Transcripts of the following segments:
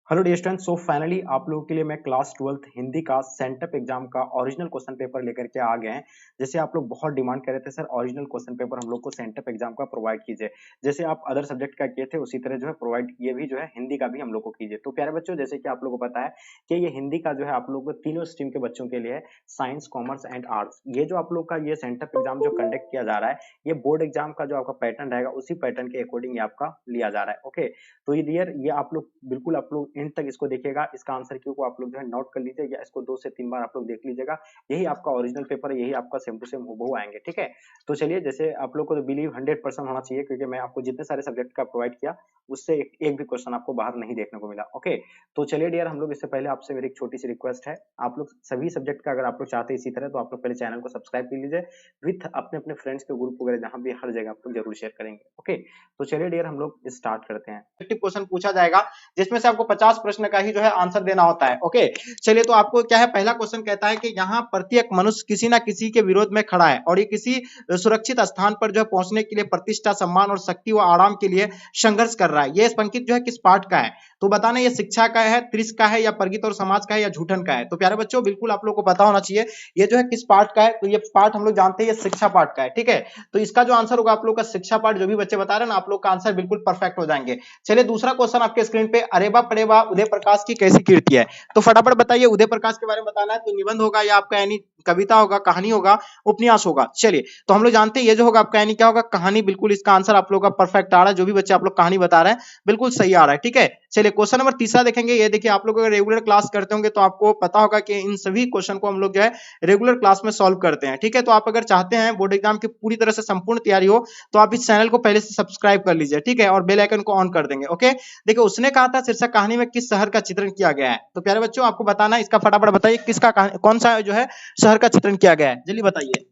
Hello dear student, so finally आप लोगों के लिए मैं क्लास 12th हिंदी का सेंटअप एग्जाम का ओरिजिनल क्वेश्चन पेपर लेकर के आ गए हैं। जैसे आप लोग बहुत डिमांड कर रहे थे, सर ओरिजिनल क्वेश्चन पेपर हम लोग को सेंटअप एग्जाम का प्रोवाइड कीजिए। जैसे आप अदर सब्जेक्ट का किए थे उसी तरह जो है प्रोवाइड ये भी जो है हिंदी का भी हम लोग को कीजिए। तो प्यारे बच्चों, जैसे कि आप लोगों को पता है कि ये हिंदी का जो है आप लोग को तीनों स्ट्रीम के बच्चों के लिए है, साइंस, कॉमर्स एंड आर्ट्स। ये जो आप लोग का ये सेंटअप एग्जाम जो कंडक्ट किया जा रहा है, ये बोर्ड एग्जाम का जो आपका पैटर्न रहेगा उसी पैटर्न के अकॉर्डिंग ये आपका लिया जा रहा है। ओके, तो ये डियर, ये आप लोग बिल्कुल आप लोग एंड तक इसको देखिएगा। इसका आंसर क्यू को आप लोग जो है नोट कर लीजिए या इसको 2 से 3 बार आप लोग देख लीजिएगा। यही आपका ओरिजिनल पेपर है, यही आपका सेम टू सेम हूबहू आएंगे। ठीक है, तो चलिए, जैसे आप लोग को तो बिलीव 100% होना चाहिए, क्योंकि मैं आपको जितने सारे सब्जेक्ट का प्रोवाइड किया उससे एक भी क्वेश्चन आपको बाहर नहीं देखने को मिला। ओके, तो चलिए डियर, हम लोग इससे पहले आपसे मेरी एक छोटी सी रिक्वेस्ट है। आप लोग सभी सब्जेक्ट का अगर आप लोग चाहते हैं इसी तरह, तो आप लोग पहले चैनल को सब्सक्राइब कर लीजिए विथ अपने अपने फ्रेंड्स के ग्रुप वगैरह, जहां भी हर जगह आप लोग जरूर शेयर करेंगे। ओके, तो चलिए डियर, हम लोग स्टार्ट करते हैं। क्वेश्चन पूछा जाएगा जिसमें से आपको 50 प्रश्न का ही जो है आंसर देना होता है। ओके, चलिए, तो आपको क्या है, पहला क्वेश्चन कहता है कि यहाँ प्रत्येक मनुष्य किसी ना किसी के विरोध में खड़ा है और ये किसी सुरक्षित स्थान पर जो है पहुंचने के लिए प्रतिष्ठा, सम्मान और शक्ति व आराम के लिए संघर्ष कर रहा है। ये संकेत जो है किस पाठ का है? तो बताना, ये शिक्षा का है, त्रिश का है, या प्रगति और समाज का है, या झूठन का है? तो प्यारे बच्चों, बिल्कुल आप लोग को पता होना चाहिए ये जो है किस पाठ का है। तो ये पाठ हम लोग जानते हैं, ये शिक्षा पाठ का है। ठीक है, तो इसका जो आंसर होगा आप लोग का शिक्षा पाठ, जो भी बच्चे बता रहे हैं ना, आप लोग का आंसर बिल्कुल परफेक्ट हो जाएंगे। चलिए, दूसरा क्वेश्चन आपके स्क्रीन पे, अरेबा परेबा उदय प्रकाश की कैसी कीर्ति है? तो फटाफट बताइए, उदय प्रकाश के बारे में बताना है तो निबंध होगा या आपका यानी कविता होगा, कहानी होगा, उपन्यास होगा? चलिए, तो हम लोग जानते हैं ये जो होगा आपका यानी क्या होगा, कहानी। बिल्कुल इसका आंसर आप लोग का परफेक्ट आ रहा है, जो भी बच्चे आप लोग कहानी बता रहे हैं बिल्कुल सही आ रहा है। ठीक है, चलिए क्वेश्चन नंबर तीसरा देखेंगे। ये देखिए, आप लोग अगर रेगुलर क्लास करते होंगे तो आपको पता होगा कि इन सभी क्वेश्चन को हम लोग जो है रेगुलर क्लास में सॉल्व करते हैं। ठीक है, तो आप अगर चाहते हैं बोर्ड एग्जाम की पूरी तरह से संपूर्ण तैयारी हो तो आप इस चैनल को पहले से सब्सक्राइब कर लीजिए। ठीक है, और बेल आइकन को ऑन कर देंगे। ओके, देखिए, उसने कहा था शीर्षक कहानी में किस शहर का चित्रण किया गया है? तो प्यारे बच्चों, आपको बताना है, इसका फटाफट बताइए किसका कौन सा जो है शहर का चित्रण किया गया है, जल्दी बताइए।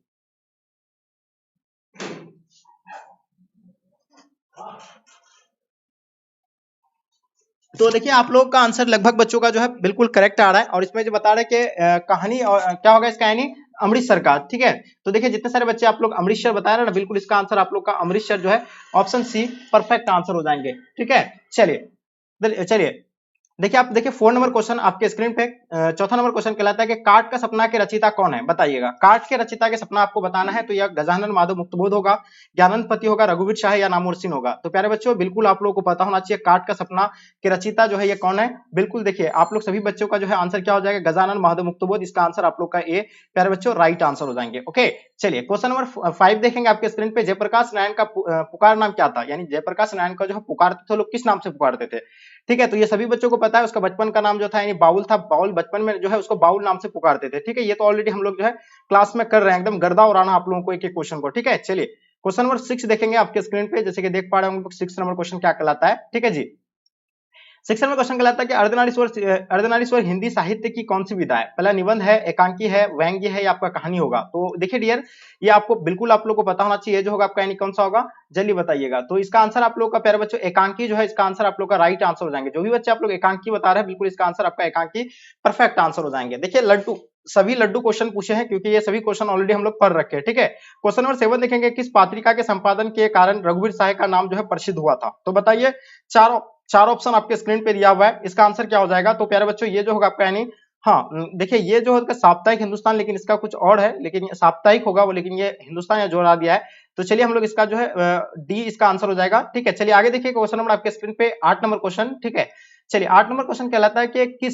तो देखिए, आप लोग का आंसर लगभग बच्चों का जो है बिल्कुल करेक्ट आ रहा है, और इसमें जो बता रहे हैं कि कहानी और क्या होगा इसका यानी अमृतसर का। ठीक है, तो देखिए, जितने सारे बच्चे आप लोग अमृतसर बता रहे हैं ना, बिल्कुल इसका आंसर आप लोग का अमृतसर जो है ऑप्शन सी परफेक्ट आंसर हो जाएंगे। ठीक है, चलिए चलिए, देखिए, आप देखिए 4 नंबर क्वेश्चन आपके स्क्रीन पे। चौथा नंबर क्वेश्चन कहलाता है कि काट का सपना के रचयिता कौन है? बताइएगा, काट के रचयिता के सपना आपको बताना है। तो यह गजानन माधव मुक्तबोध होगा, ज्ञानंद पति होगा, रघुवीर शाह या नामुर्सिन होगा? तो प्यारे बच्चों, बिल्कुल आप लोगों को पता होना चाहिए काट का सपना के रचयिता जो है ये कौन है। बिल्कुल देखिए, आप लोग सभी बच्चों का जो है आंसर क्या हो जाएगा, गजानन माधव मुक्तबोध। इसका आंसर आप लोग का ए, प्यारे बच्चों, राइट आंसर हो जाएंगे। ओके, चलिए क्वेश्चन नंबर 5 देखेंगे आपके स्क्रीन पे। जयप्रकाश नारायण का पुकार नाम क्या था? यानी जयप्रकाश नारायण का जो है पुकारते थे लोग, किस नाम से पुकारते थे? ठीक है, तो ये सभी बच्चों को पता है। उसका बचपन का नाम जो था यानी बाउल था। बाउल बचपन में जो है उसको बाउल नाम से पुकारते थे। ठीक है, ये तो ऑलरेडी हम लोग जो है क्लास में कर रहे हैं, एकदम गर्दा उड़ाना आप लोगों को एक एक क्वेश्चन को। ठीक है, चलिए क्वेश्चन नंबर 6 देखेंगे आपके स्क्रीन पे। जैसे कि देख पा रहे होंगे 6 नंबर क्वेश्चन क्या कहलाता है। ठीक है जी, शिक्षण में क्वेश्चन कहलाता है कि अर्धनारीश्वर हिंदी साहित्य की कौन सी विधा है? पहला निबंध है, एकांकी है, व्यंग्य है, या आपका कहानी होगा? तो देखिए डियर, ये आपको बिल्कुल आप लोग को पता होना चाहिए, जो होगा आपका यानी कौन सा होगा, जल्दी बताइएगा। तो इसका आंसर आप लोग का, प्यारे बच्चों, एकांकी जो है इसका आंसर आप लोग का राइट आंसर हो जाएंगे। जो भी बच्चे आप लोग एकांकी बता रहे हैं, बिल्कुल इसका आंसर आपका एकांकी परफेक्ट आंसर हो जाएंगे। देखिए, सभी लड्डू क्वेश्चन पूछे हैं, क्योंकि ये सभी क्वेश्चन ऑलरेडी हम लोग पढ़ रखे हैं। ठीक है, क्वेश्चन नंबर 7 देखेंगे, किस पत्रिका के संपादन के कारण रघुवीर शाह का नाम जो है प्रसिद्ध हुआ था? तो बताइए, चार ऑप्शन आपके स्क्रीन पे दिया हुआ है, इसका आंसर क्या हो जाएगा? तो प्यारे बच्चों, ये जो होगा आपका यानी, हाँ देखिए, ये जो होगा साप्ताहिक हिंदुस्तान, लेकिन इसका कुछ और है, लेकिन साप्ताहिक होगा वो, लेकिन ये हिंदुस्तान या जोड़ा दिया है। तो चलिए हम लोग इसका जो है डी इसका आंसर हो जाएगा। ठीक है, चलिए आगे देखिए क्वेश्चन नंबर आपके स्क्रीन पे 8 नंबर क्वेश्चन। ठीक है, चलिए 8 नंबर क्वेश्चन कहलाता है कि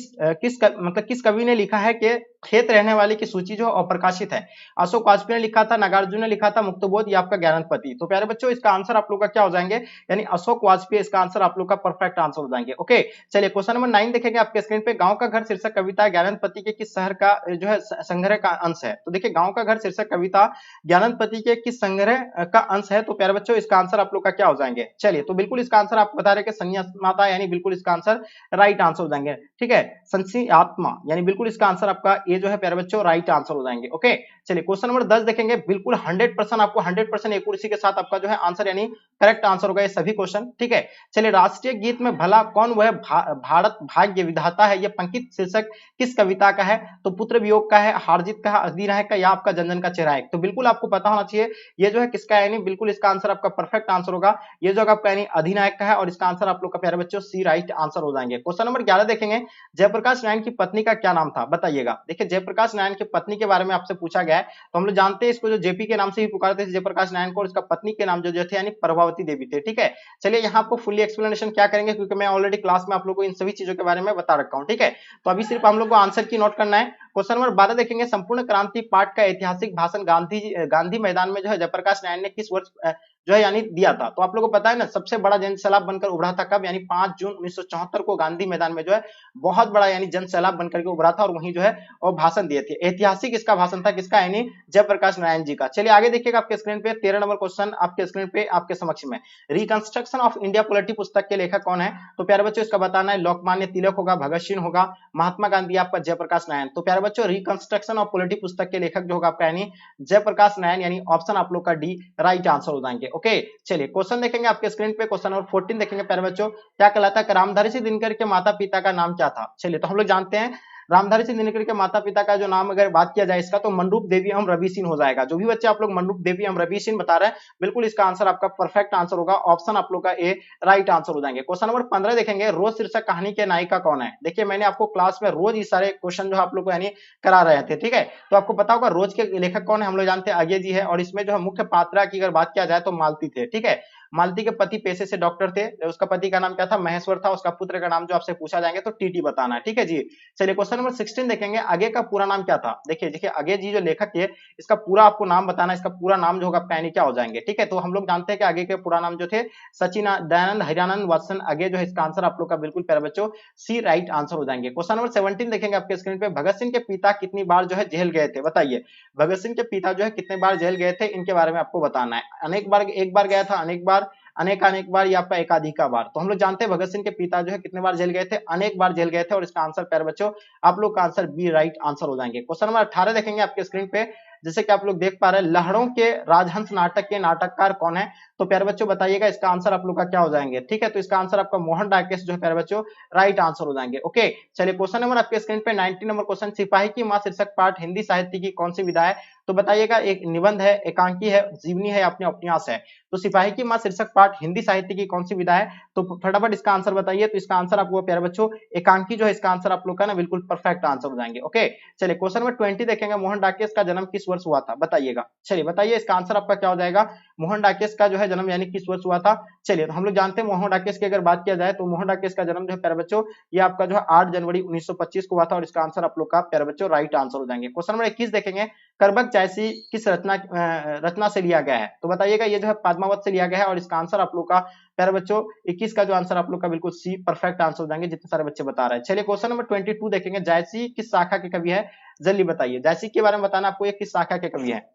मतलब किस कवि ने लिखा है कि खेत रहने वाले की सूची जो अप्रकाशित है? अशोक वाजपेयी ने लिखा था, नागार्जुन ने लिखा था, मुक्तबोध, या आपका ज्ञानंद पति? तो प्यारे बच्चों, इसका आंसर आप लोग का क्या हो जाएंगे, यानी अशोक वाजपेयी इसका आंसर आप लोग का परफेक्ट आंसर हो जाएंगे। ओके, चलिए क्वेश्चन नंबर 9 देखेंगे आपके स्क्रीन पे। गांव का घर शीर्षक कविता ज्ञानंद पति के किस शहर का जो है संग्रह का अंश है? तो देखिए, गांव का घर शीर्षक कविता ज्ञानंद पति के किस संग्रह का अंश है? तो प्यारे बच्चों, इसका आंसर आप लोग का क्या हो जाएंगे? चलिए, तो बिल्कुल इसका आंसर आप बता रहे कि संन्यास माता, यानी बिल्कुल इसका आंसर राइट आंसर हो जाएंगे। ठीक है, संसी आत्मा, यानी बिल्कुल इसका आंसर आपका ए जो है प्यारे बच्चों राइट आंसर हो जाएंगे। ओके, चलिए क्वेश्चन नंबर 10 देखेंगे, बिल्कुल 100% आपको 100% एक्यूरेसी के साथ आपका जो है आंसर यानी करेक्ट आंसर होगा ये सभी क्वेश्चन। ठीक है, चलिए राष्ट्रीय गीत में भला कौन वह भारत भाग्य विधाता है, ये पंक्ति शीर्षक किस कविता का है? तो पुत्र वियोग का है, हारजीत का है, अधिनायक का, या आपका जनजन का चेहरा है। तो बिल्कुल आपको पता होना चाहिए ये जो है किसका है, यानी बिल्कुल इसका आंसर आपका परफेक्ट आंसर होगा ये जो आपका यानी अधिनायक का है, और इसका आंसर आप लोग का प्यारे बच्चों सी राइट आंसर हो जाएंगे। क्वेश्चन नंबर 11 देखेंगे, जयप्रकाश नारायण की पत्नी का क्या नाम था? बताइएगा। देखिए जयप्रकाश नारायण की पत्नी के बारे में आपसे पूछा गया है, तो हम लोग जानते हैं इसको जो जेपी के नाम से ही पुकारते थे जयप्रकाश नारायण को, और इसका पत्नी के नाम जो थे यानी प्रभावती देवी थे। ठीक है, चलिए यहाँ आपको फुली एक्सप्लेनेशन क्या करेंगे, क्योंकि मैं ऑलरेडी क्लास में आप लोगों को इन सभी चीजों के बारे में बता रखा हूँ। ठीक है, तो अभी सिर्फ हम लोग को आंसर की नोट करना है। क्वेश्चन नंबर 12 देखेंगे, संपूर्ण क्रांति पाठ का ऐतिहासिक भाषण गांधी मैदान में जो है जयप्रकाश नारायण ने किस वर्ष जो है यानी दिया था? तो आप लोगों को पता है ना, सबसे बड़ा जन सैलाब बनकर उभरा था कब? यानी 5 जून 1974 को गांधी मैदान में जो है बहुत बड़ा यानी जन सैलाब बनकर के उभरा था, और वहीं जो है और भाषण दिए थे। ऐतिहासिक इसका भाषण था, किसका? यानी जयप्रकाश नारायण जी का। चलिए आगे देखिएगा आपके स्क्रीन पे 13 नंबर क्वेश्चन आपके स्क्रीन पे आपके समक्ष में, रिकंस्ट्रक्शन ऑफ इंडिया पॉलिटी पुस्तक के लेखक कौन है? तो प्यारे बच्चों इसका बताना है, लोकमान्य तिलक होगा, भगत सिंह होगा, महात्मा गांधी, आपका जयप्रकाश नारायण। तो प्यारे बच्चों रिकंस्ट्रक्शन ऑफ पॉलिटी पुस्तक के लेखक जो होगा आपका यानी जयप्रकाश नारायण, यानी ऑप्शन आप लोग का डी राइट आंसर हो जाएंगे। ओके, चलिए क्वेश्चन देखेंगे आपके स्क्रीन पे, क्वेश्चन नंबर 14 देखेंगे प्यारे बच्चों, क्या कहलाता है? रामधारी सिंह दिनकर के माता पिता का नाम क्या था? चलिए तो हम लोग जानते हैं रामधारी सिंह दिनकर के माता पिता का जो नाम अगर बात किया जाए इसका, तो मनरूप देवी एवं रवि सिंह हो जाएगा। जो भी बच्चे आप लोग मनरूप देवी एवं रवि सिंह बता रहे हैं, बिल्कुल इसका आंसर आपका परफेक्ट आंसर होगा, ऑप्शन आप लोग का ए राइट आंसर हो जाएंगे। क्वेश्चन नंबर 15 देखेंगे, रोज शीर्षक कहानी के नायिका कौन है? देखिए मैंने आपको क्लास में रोज ये सारे क्वेश्चन जो आप लोग को यानी करा रहे थे। ठीक है, तो आपको पता होगा रोज के लेखक कौन है, हम लोग जानते हैं अजय जी है, और इसमें जो है मुख्य पात्रा की अगर बात किया जाए तो मालती थे। ठीक है, मालती के पति पेशे से डॉक्टर थे, उसका पति का नाम क्या था? महेश्वर था, उसका पुत्र का नाम जो आपसे पूछा जाएंगे तो टीटी बताना है। ठीक है जी, चलिए क्वेश्चन नंबर 16 देखेंगे, आगे का पूरा नाम क्या था? देखिए आगे जी जो लेखक है इसका पूरा आपको नाम बताना है, इसका पूरा नाम जो होगा आपका यानी क्या हो जाएंगे। ठीक है, तो हम लोग जानते हैं कि आगे के पूरा नाम जो थे सचिन दयानंद हरियानंद वात्सन आगे जो है, इसका आंसर आप लोग का बिल्कुल प्यारे बच्चों सी राइट आंसर हो जाएंगे। क्वेश्चन नंबर 17 देखेंगे आपके स्क्रीन पे, भगत सिंह के पिता कितनी बार जो है जेल गए थे? बताइए, भगत सिंह के पिता जो है कितने बार जेल गए थे, इनके बारे में आपको बताना है। अनेक बार, एक बार गया था, अनेक बार, अनेक बार, या आपका एकाधिका बार? तो हम लोग जानते हैं भगत सिंह के पिता जो है कितने बार जेल गए थे? अनेक बार जेल गए थे, और इसका आंसर प्यारे बच्चों आप लोग का आंसर बी राइट आंसर हो जाएंगे। क्वेश्चन नंबर 18 देखेंगे आपके स्क्रीन पे, जैसे कि आप लोग देख पा रहे हैं, लहरों के राजहंस नाटक के नाटककार कौन है? तो प्यारे बच्चों बताइएगा इसका आंसर आप लोग का क्या हो जाएंगे। ठीक है, तो इसका आंसर आपका मोहन डाकेश जो है प्यारे बच्चों राइट आंसर हो जाएंगे। ओके, चलिए क्वेश्चन नंबर आपके स्क्रीन पे 19 नंबर क्वेश्चन, सिपाही की मां शीर्षक पाठ हिंदी साहित्य की कौन सी विधा है? तो बताइएगा, एक निबंध है, एकांकी है, जीवनी है, अपने उपन्यास है? तो सिपाही की मां शीर्षक पाठ हिंदी साहित्य की कौन सी विधा है? तो फटाफट इसका आंसर बताइए। तो इसका आंसर आपको प्यारे बच्चों एकांकी जो है इसका आंसर आप लोग का ना बिल्कुल परफेक्ट आंसर हो जाएंगे। ओके, चलिए क्वेश्चन नंबर 20 देखेंगे, मोहन डाकेश का जन्म किस वर्ष हुआ था? बताइएगा। चलिए बताइए इसका आंसर आपका क्या हो जाएगा, मोहन डाकेश का जो है जन्म यानी किस वर्ष हुआ था? चलिए तो हम लोग जानते हैं मोहन डाकेश की अगर बात किया जाए तो मोहन डाकेश का जन्म जो है प्यारे बच्चों ये आपका जो है 8 जनवरी 1925 को हुआ था, और इसका आंसर आप लोग का प्यारे बच्चों राइट आंसर हो जाएंगे। क्वेश्चन नंबर 21 देखेंगे, करबक जायसी किस रचना से लिया गया है? तो बताइएगा ये जो है पद्मावत से लिया गया है, और इसका आंसर आप लोग का प्यारे बच्चों 21 का जो आंसर आप लोग का बिल्कुल सी परफेक्ट आंसर हो जाएंगे, जितने सारे बच्चे बता रहे हैं। चलिए क्वेश्चन नंबर 22 देखेंगे, जायसी किस शाखा के कवि है? जल्दी बताइए, जायसी के बारे में बताना आपको, ये किस शाखा के कवि है?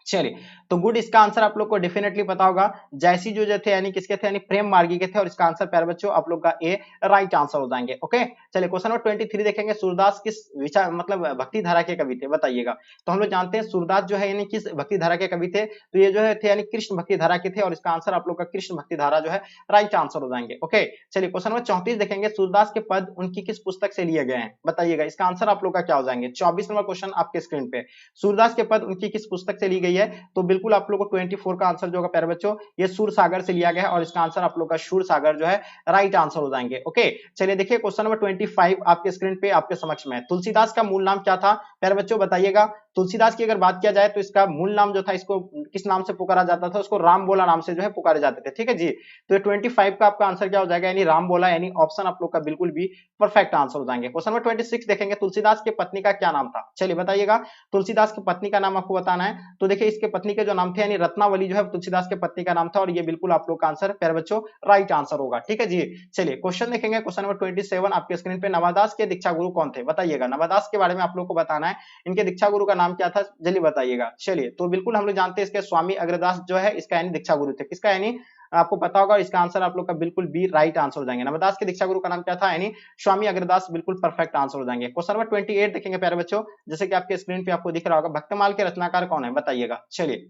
चलिए तो गुड, इसका आंसर आप लोग को डेफिनेटली पता होगा, जायसी जो थे यानी किसके थे? यानी प्रेम मार्गी के थे, और इसका आंसर प्यारे बच्चों आप लोग का ए राइट आंसर हो जाएंगे। ओके, चलिए क्वेश्चन नंबर 23 देखेंगे, सूरदास किस विचार मतलब भक्ति धारा के कवि थे? बताइएगा। तो हम लोग जानते हैं सूरदास जो है यानी किस भक्ति धारा के कवि थे? तो ये जो है थे यानी कृष्ण भक्ति धारा के थे, और इसका आंसर आप लोग का कृष्ण भक्ति धारा जो है राइट आंसर हो जाएंगे। ओके, चलिए क्वेश्चन नंबर 34 देखेंगे, सूरदास के पद उनकी किस पुस्तक से लिए गए हैं? बताइएगा, इसका आंसर आप लोग का क्या हो जाएंगे। 24 नंबर क्वेश्चन आपके स्क्रीन पे, सूरदास के पद उनकी किस पुस्तक से ली गई है? तो बिल्कुल आप लोग को 24 का आंसर जो होगा प्यारे बच्चों ये सूर सागर से लिया गया है, और इसका आंसर आप लोग का शूर सागर जो है राइट आंसर हो जाएंगे। ओके, चलिए देखिए क्वेश्चन नंबर 25 आपके स्क्रीन पे आपके समक्ष में, तुलसीदास का मूल नाम क्या था? प्यारे बच्चों बताइएगा। तुलसीदास की अगर बात किया जाए तो इसका मूल नाम जो था, इसको किस नाम से पुकारा जाता था? उसको राम बोला नाम से जो है पुकारे जाते थे। ठीक है जी, तो ये 25 का आपका आंसर क्या हो जाएगा, यानी राम बोला, यानी ऑप्शन आप लोग का बिल्कुल भी परफेक्ट आंसर हो जाएंगे। क्वेश्चन नंबर 26 देखेंगे, तुलसीदास की पत्नी का क्या नाम था? चलिए बताइएगा, तुलसीदास की पत्नी का नाम आपको बताना है। तो देखिए इसके पत्नी के जो नाम थे यानी रत्नावली जो है तुलसीदास के पत्नी का नाम था, और ये बिल्कुल आप लोग का आंसर प्यारे बच्चों राइट आंसर होगा। ठीक है जी, चलिए क्वेश्चन देखेंगे, क्वेश्चन नंबर 27 आपके स्क्रीन पे, नवादास के दीक्षा गुरु कौन थे? बताइएगा, नवादास के बारे में आप लोग को बताना है, इनके दीक्षा गुरु का नाम क्या था? जल्दी बताइएगा। चलिए तो बिल्कुल हम लोग जानते हैं इसके स्वामी अग्रदास जो है इसका यानी दीक्षा गुरु थे, किसका यानी आपको पता होगा। इसका आंसर आप लोग का बिल्कुल बी राइट आंसर हो जाएंगे। नवदास के दीक्षा गुरु का नाम क्या था, यानी स्वामी अग्रदास, बिल्कुल परफेक्ट आंसर हो जाएंगे। क्वेश्चन नंबर 28 देखेंगे प्यारे बच्चों, जैसे कि आपके स्क्रीन पे आपको दिख रहा होगा, भक्तमाल के रचनाकार कौन है, बताइएगा। चलिए,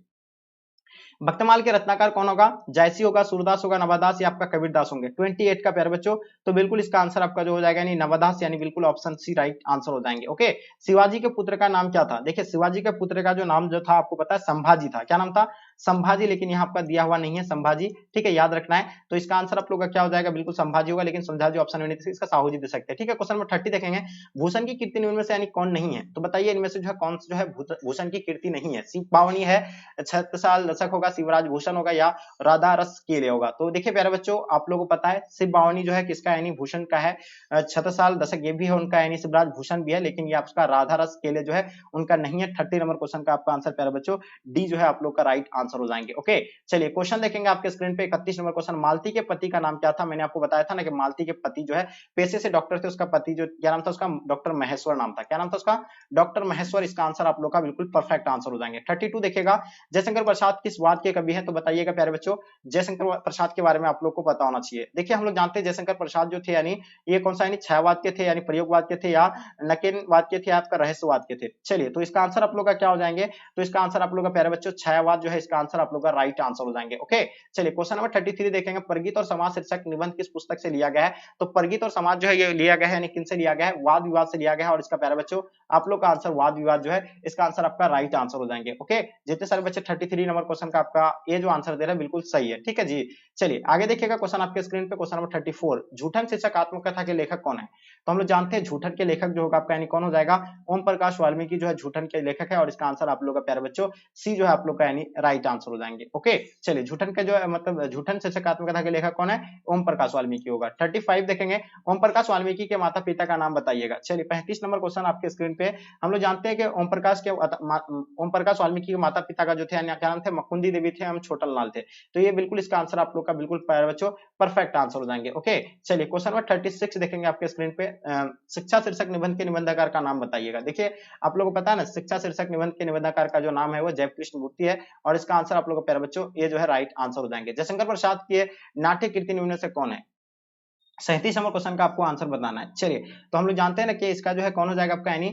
भक्तमाल के रत्नाकर कौन होगा, जयसी होगा, सूरदास होगा, नवादास या आपका कबीरदास होंगे। 28 का प्यारे बच्चों, तो बिल्कुल इसका आंसर आपका जो हो जाएगा यानी नवादास, यानी बिल्कुल ऑप्शन सी राइट आंसर हो जाएंगे। ओके, शिवाजी के पुत्र का नाम क्या था, देखिए शिवाजी के पुत्र का जो नाम जो था आपको पता है संभाजी था। क्या नाम था, संभाजी, लेकिन यहाँ आपका दिया हुआ नहीं है संभाजी, ठीक है, याद रखना है। तो इसका आंसर आप लोग का क्या हो जाएगा, बिल्कुल संभाजी होगा, लेकिन संभाजी ऑप्शन में नहीं, इसका साहू जी दे सकते हैं। ठीक है, क्वेश्चन नंबर 30 देखेंगे, भूषण की कीर्ति निम्न में से यानी कौन नहीं है, तो बताइए इनमें से जो है कौन जो है भूषण की कीर्ति नहीं है। शिव पावनी है, छत्रसाल दशक होगा, शिवराज भूषण होगा या राधा रस केले होगा। तो देखिए प्यारे बच्चों, आप लोगों को पता है शिव बावनी जो है किसका यानी भूषण का है, छत्रसाल दशक ये भी है उनका यानी शिवराज भूषण भी है, लेकिन ये आपका राधा रस केले जो है उनका नहीं है। 30 नंबर क्वेश्चन का आपका आंसर प्यारे बच्चों डी जो है आप लोग का राइट आंसर हो जाएंगे। ओके, चलिए क्वेश्चन देखेंगे आपके स्क्रीन पे। 31 नंबर क्वेश्चन, मालती के पति का नाम क्या था, मैंने आपको बताया था ना कि मालती के पति जो है पेशे से डॉक्टर थे, उसका पति जो क्या नाम था उसका, डॉक्टर महेश्वर नाम था। क्या नाम था उसका, डॉक्टर महेश्वर। इसका आंसर आप लोग का बिल्कुल परफेक्ट आंसर हो जाएंगे। 32 देखिएगा, जयशंकर प्रसाद किस वाद के कवि हैं, तो बताइएगा प्यारे बच्चों। जयशंकर प्रसाद के बारे में आप लोग को पता होना चाहिए। देखिए हम लोग जानते हैं जयशंकर प्रसाद जो थे यानी ये कौन सा यानी छायावाद के थे, यानी प्रयोगवाद के थे, या नकेनवाद के थे, आपका रहस्यवाद के थे। चलिए, तो इसका आंसर आप लोग का क्या हो जाएंगे, तो इसका आंसर आप लोग का प्यारे बच्चों छायावाद जो है इसका आंसर आप लोग का राइट आंसर हो जाएंगे। ओके, चलिए क्वेश्चन नंबर 33 देखेंगे, प्रगीत और समाज शीर्षक निबंध किस पुस्तक से लिया गया है, तो प्रगीत और समाज जो है ये लिया गया है यानी किन से लिया गया है, वाद विवाद से लिया गया है, और इसका प्यारे बच्चों आप लोग का आंसर वाद विवाद जो है इसका आंसर आपका राइट आंसर हो जाएंगे। ओके, जितने सारे बच्चे 33 नंबर क्वेश्चन का आपका ये जो आंसर दे रहा है बिल्कुल सही है। ठीक है जी, चलिए आगे देखिएगा क्वेश्चन आपके स्क्रीन पे, क्वेश्चन नंबर 34, झूठन शीर्षक आत्मकथा के लेखक कौन है, तो हम लोग जानते हैं झूठन के लेखक जो होगा आपका यानी कौन हो जाएगा, ओम प्रकाश वाल्मीकि जो है झूठन के लेखक है, और इसका आंसर आप लोग का प्यारे बच्चों सी जो है आप लोग का यानी राइट आंसर हो जाएंगे। ओके, चलिए झूठन के जो है मतलब झूठन शीर्षक आत्मकथा के लेखक कौन है, ओम प्रकाश वाल्मीकि होगा। 35 देखेंगे, ओम प्रकाश वाल्मीकि के माता पिता का नाम बताइएगा। चलिए 35 नंबर क्वेश्चन आपके स्क्रीन पे, हम लोग जानते हैं कि ओम प्रकाश वाल्मीकि के माता पिता का जो थे क्या नाम थे, मुकुंदी देवी थे, हम छोटन लाल थे। तो ये बिल्कुल इसका आंसर आप लोग का बिल्कुल प्यारे बच्चों परफेक्ट आंसर हो जाएंगे। ओके, चलिए क्वेश्चन नंबर 36 देखेंगे आपके स्क्रीन पे, शिक्षा शीर्षक निबंध के निबंधकार का नाम बताइएगा। देखिए आप लोगों को पता है ना, शिक्षा शीर्षक निबंध के निबंधकार का जो नाम है वो जयकृष्ण मूर्ति है, और इसका आंसर आप लोग को प्यारे बच्चों ये जो है राइट आंसर हो जाएंगे। जयशंकर प्रसाद के नाट्य कीर्ति निम्न से कौन है, 37 नंबर क्वेश्चन का आपको आंसर बताना है। चलिए, तो हम लोग जानते हैं ना कि इसका जो है कौन हो जाएगा आपका यानी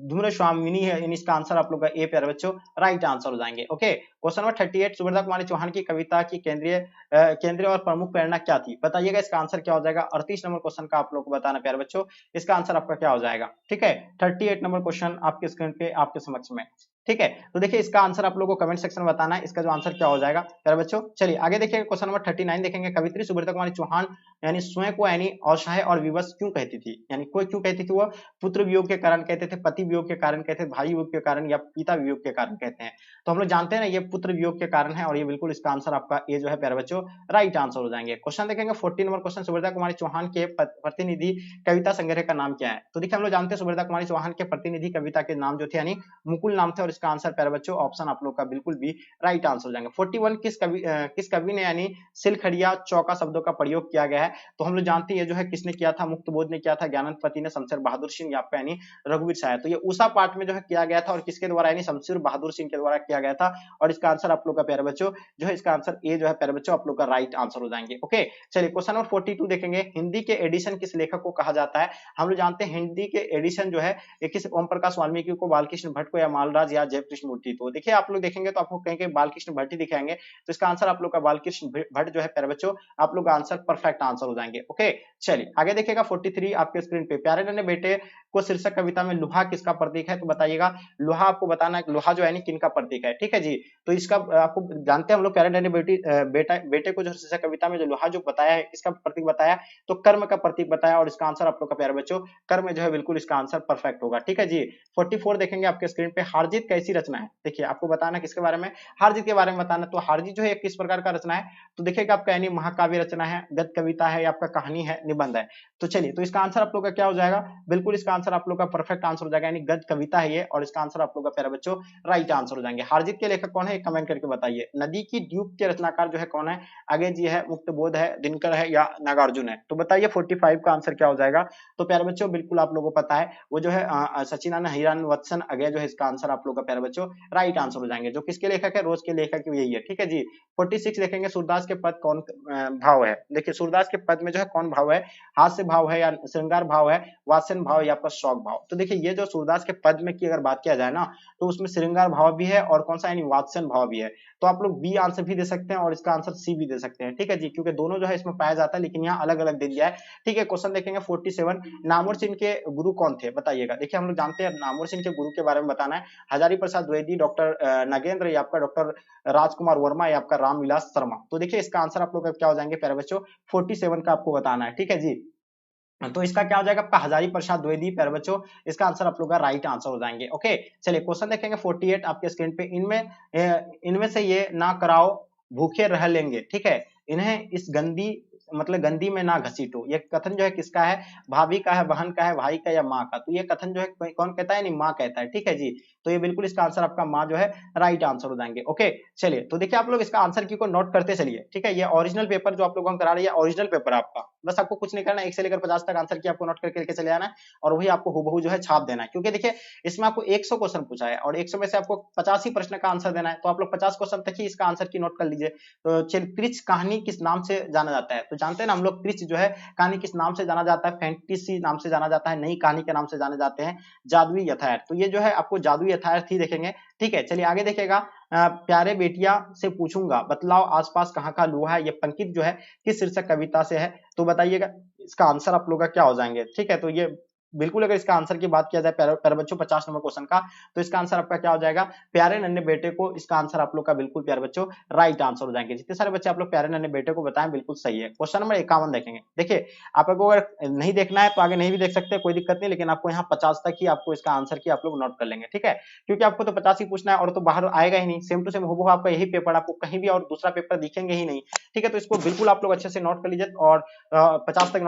धूम्र स्वामिनी है, यानी इसका आंसर आप लोग का ए प्यारे बच्चों राइट आंसर हो जाएंगे। Okay, question number 38, Subhadra Kumari Chauhan की कविता की केंद्रीय और प्रमुख प्रेरणा क्या थी, बताइएगा इसका आंसर क्या हो जाएगा। 38 नंबर क्वेश्चन का आप लोग को बताना प्यारे बच्चों, इसका आंसर आपका क्या हो जाएगा। ठीक है, 38 नंबर क्वेश्चन आपके स्क्रीन पे आपके समक्ष में। ठीक है, तो देखिए इसका आंसर आप लोगों को कमेंट सेक्शन में बताना है, इसका जो आंसर क्या हो जाएगा प्यारे बच्चों। चलिए आगे देखिए क्वेश्चन नंबर 39 देखेंगे, कवित्री सुभद्रा कुमारी चौहान यानी स्वयं को यानी असहाय और विवश क्यों कहती थी, यानी कोई क्यों कहती थी, वो पुत्र वियोग के कारण कहते थे, पति वियोग के कारण कहते थे, भाई वियोग के कारण या पिता वियोग के कारण कहते हैं। तो हम लोग जानते हैं ना ये पुत्र वियोग के कारण है, और ये बिल्कुल इसका आंसर आपका ये जो है प्यारे बच्चों राइट आंसर हो जाएंगे। क्वेश्चन देखेंगे 14 नंबर क्वेश्चन, सुभद्रा कुमारी चौहान के प्रतिनिधि कविता संग्रह का नाम क्या है, तो देखिए हम लोग जानते हैं सुभद्रा कुमारी चौहान के प्रतिनिधि कविता के नाम जो थे यानी मुकुल नाम थे, और इसका आंसर प्यारे बच्चों ऑप्शन आप लोग का बिल्कुल भी राइट आंसर हो जाएंगे। 41 किस कवि ने यानी सिलखड़िया चौका शब्दों का प्रयोग किया गया है, तो हम लोग जानते हैं ये जो है किसने किया था, मुक्तबोध ने किया था, ज्ञानंदपति ने, शमशेर बहादुर सिंह आपका यानी रघुवीर शाह। तो ये उषा पाठ में जो है किया गया था, और किसके द्वारा यानी शमशेर बहादुर सिंह के द्वारा किया गया था, और इसका आंसर आप लोग का प्यारे बच्चों जो है इसका आंसर ए जो है प्यारे बच्चों आप लोग का राइट आंसर हो जाएंगे। ओके, चलिए क्वेश्चन नंबर 42 देखेंगे, हिंदी के एडिशन किस लेखक को कहा जाता है, हम लोग जानते हैं हिंदी के एडिशन जो है किस ओम प्रकाश वाल्मीकि को, बालकृष्ण भट्ट को, या मालराज या जयकृष्ण मूर्ति। तो देखिए आप लोग देखेंगे तो आपको कहेंगे बालकृष्ण भट्ट ही दिखाएंगे, तो इसका आंसर आप लोग का बालकृष्ण भट्ट जो है प्यारे बच्चों आप लोग का आंसर परफेक्ट आंसर हो जाएंगे। ओके, चलिए आगे देखिएगा 43 आपके स्क्रीन पे, प्यारे नन्हे बेटे को शीर्षक कविता में लोहा किसका प्रतीक है, तो बताइएगा लोहा आपको बताना है, लोहा जो है किनका प्रतीक है। ठीक है जी, तो इसका आपको जानते हैं हम लोग प्यारे नन्हे बेटे को जो शीर्षक कविता में जो लोहा जो बताया है इसका प्रतीक बताया, तो कर्म का प्रतीक बताया, और इसका आंसर आप लोग का प्यारे बच्चों कर्म जो है बिल्कुल इसका आंसर परफेक्ट होगा। ठीक है जी, 44 देखेंगे आपके स्क्रीन पे, हारजीत कैसी रचना है, देखिए आपको बताना किसके बारे में, हारजीत के बारे में बताना। तो हारजीत जो है किस प्रकार का रचना है, तो देखिएगा आपका यानी महाकाव्य रचना है, गद्य कविता है, या आपका कहानी है, निबंध है। तो चलिए, तो इसका आंसर आप लोग का क्या हो जाएगा, बिल्कुल इसका आंसर आप लोग का परफेक्ट आंसर हो जाएगा, यानी गद्य कविता है ये, और इसका आंसर आप लोग का प्यारे बच्चों राइट आंसर हो जाएंगे। हारजीत के लेखक कौन है कमेंट करके बताइए। नदी की द्वीप के रचनाकार जो है कौन है, आगे जी है, मुक्तबोध है, दिनकर है, या नागार्जुन है, तो बताइए 45 का आंसर क्या हो जाएगा। तो प्यारे बच्चों बिल्कुल आप लोगों को पता है वो जो है सचिनानंद हिरान वत्सन अगे जो है इसका आंसर आप लोग का प्यारे बच्चों राइट आंसर हो जाएंगे। जो किसके लेखक है, रोज के लेखक यही है, ठीक है जी। 46 देखेंगे, सूरदास के पद कौन भाव है। देखिए सूरदास के पद में जो है कौन भाव है, हास्य भाव है या श्रृंगार भाव है, वात्स्य भाव या आपका शौक भाव। तो देखिए ये जो सूरदास के पद में की अगर बात किया जाए ना, तो उसमें श्रृंगार भाव भी है और कौन सा यानी वात्स्य भाव भी है। तो आप लोग बी आंसर भी दे सकते हैं और इसका आंसर सी भी दे सकते हैं, ठीक है जी, क्योंकि दोनों जो है इसमें पाया जाता है, लेकिन यहाँ अलग अलग दे दिया है, ठीक है। क्वेश्चन देखेंगे 47, नामवर सिंह के गुरु कौन थे, बताइएगा। देखिए हम लोग जानते हैं नामवर सिंह के गुरु के बारे में बताना है, हजारी प्रसाद द्विवेदी, डॉक्टर नगेंद्र या आपका डॉक्टर राजकुमार वर्मा या आपका रामविलास शर्मा। तो देखिए इसका आंसर आप लोग क्या हो जाएंगे प्यारे बच्चों, 47 का आपको बताना है, ठीक है जी। तो इसका क्या हो जाएगा आपका हजारी प्रसाद द्विवेदी प्यारे बच्चों, इसका आंसर आप लोग का राइट आंसर हो जाएंगे। ओके चलिए क्वेश्चन देखेंगे 48 आपके स्क्रीन पे, इनमें से ये ना कराओ भूखे रह लेंगे, ठीक है, इन्हें इस गंदी मतलब गंदी में ना घसीटो। ये कथन जो है किसका है, भाभी का है, बहन का है, भाई का या माँ का। तो ये कथन जो है कौन कहता है, नहीं माँ कहता है, ठीक है जी। तो ये बिल्कुल इसका आंसर आपका माँ जो है राइट आंसर हो जाएंगे। ओके चलिए तो देखिए आप लोग इसका आंसर की को नोट करते चलिए, ठीक है। ये ओरिजिनल पेपर जो आप लोगों को करा रही है, ओरिजिनल पेपर आपका, बस आपको कुछ नहीं करना, 1 से लेकर 50 तक आंसर की आपको नोट करके लेके चले आना है और वही आपको हुबहू जो है छाप देना है। क्योंकि देखिए इसमें आपको 100 क्वेश्चन पूछा है और 100 में से आपको 50 ही प्रश्न का आंसर देना है, तो आप लोग 50 क्वेश्चन तक ही इसका आंसर की नोट कर लीजिए। तो चलिए क्रिच कहानी किस नाम से जाना जाता है, तो जानते हैं ना हम लोग क्रिच जो है कहानी किस नाम से जाना जाता है, फैंटेसी नाम से जाना जाता है, नई कहानी के नाम से जाने जाते हैं जादुई यथार्थ। तो ये जो है आपको जादुई यथार्थ ही देखेंगे, ठीक है। चलिए आगे देखेगा, प्यारे बेटिया से पूछूंगा बतलाओ आसपास कहाँ का लोहा है, ये पंक्ति जो है किस शीर्षक कविता से है, तो बताइएगा इसका आंसर आप लोग का क्या हो जाएंगे, ठीक है। तो ये बिल्कुल अगर इसका आंसर की बात किया जाए प्यारे बच्चों 50 नंबर क्वेश्चन का, तो इसका आंसर आपका क्या हो जाएगा, प्यारे नन्हे बेटे को, इसका आंसर आप लोग का बिल्कुल प्यारे बच्चों राइट आंसर हो जाएंगे। जितने सारे बच्चे आप लोग प्यारे नन्हे बेटे को बताएं बिल्कुल सही है। क्वेश्चन नंबर 51 देखेंगे, देखिए आपको अगर नहीं देखना है तो आगे नहीं भी देख सकते, कोई दिक्कत नहीं, लेकिन आपको यहाँ 50 तक ही आपको इसका आंसर की आप लोग नोट कर लेंगे, ठीक है। क्योंकि आपको तो 50 ही पूछना है और तो बाहर आएगा ही नहीं, सेम टू सेम हुबहू आपका यही पेपर, आपको कहीं भी और दूसरा पेपर दिखेंगे ही नहीं, ठीक है। तो इसको बिल्कुल आप लोग अच्छे से नोट कर लीजिए और 50 तक